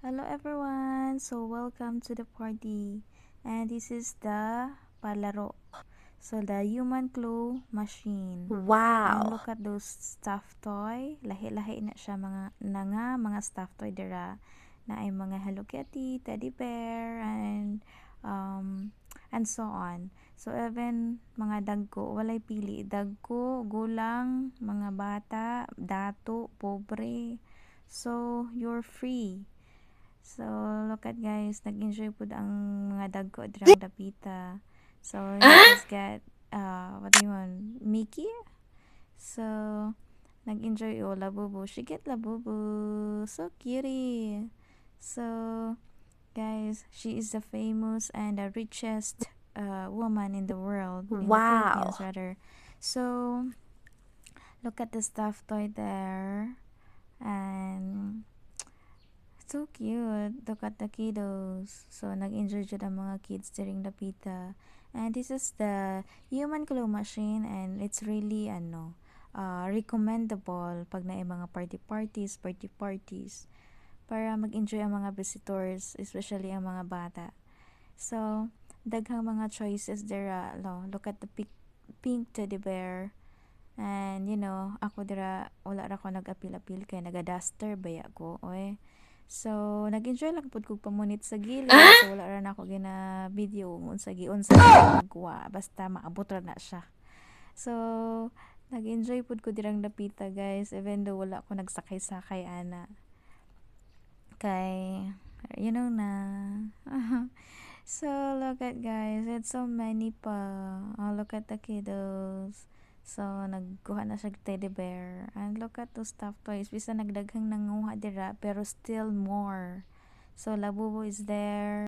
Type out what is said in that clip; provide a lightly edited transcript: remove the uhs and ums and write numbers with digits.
Hello everyone, so welcome to the party, and this is the palaro, so the human claw machine. And Wow. look at those stuffed toy, lahi-lahi na siya mga stuffed toy dira na ay mga Hello Kitty, teddy bear, and so on. So even mga dagko, walay pili, dagko, gulang, mga bata, dato, pobre. So you're free. So, look at guys, nag-enjoy po ang mga dagko dirang dapita. So, he just get, what do you want, Mickey? So, nag-enjoy o labubu. She get labubu. So cutie. So, guys, she is the famous and the richest woman in the world, in the Philippines Wow. rather. So, look at the stuffed toy there. And so cute. Look at the kiddos. So, nag-enjoy dyan ang mga kids during the pita. And this is the human claw machine and it's really, recommendable pag na mga party-parties, para mag-enjoy ang mga visitors, especially ang mga bata. So, daghang mga choices there. Look at the pink teddy bear. And, ako dira, wala ra ko nag-apil-apil kay naga-duster baya ko. Oy. So, nag-enjoy lang pud kog pamunit sa gilid. So, wala ra na ako gina video unsa giunsa magkuha. Basta maabot ra na siya. So, nag-enjoy pud ko dirang dapita, guys. Even though wala ko nagsakay-sakay ana. Kay, na. So, look at guys. It's so many pa. Oh, look at the kiddos. So, nagkuha na siya teddy bear. And look at those stuffed toys. Bisa nagdaghang nanguha dira, pero still more. So, Labubu is there.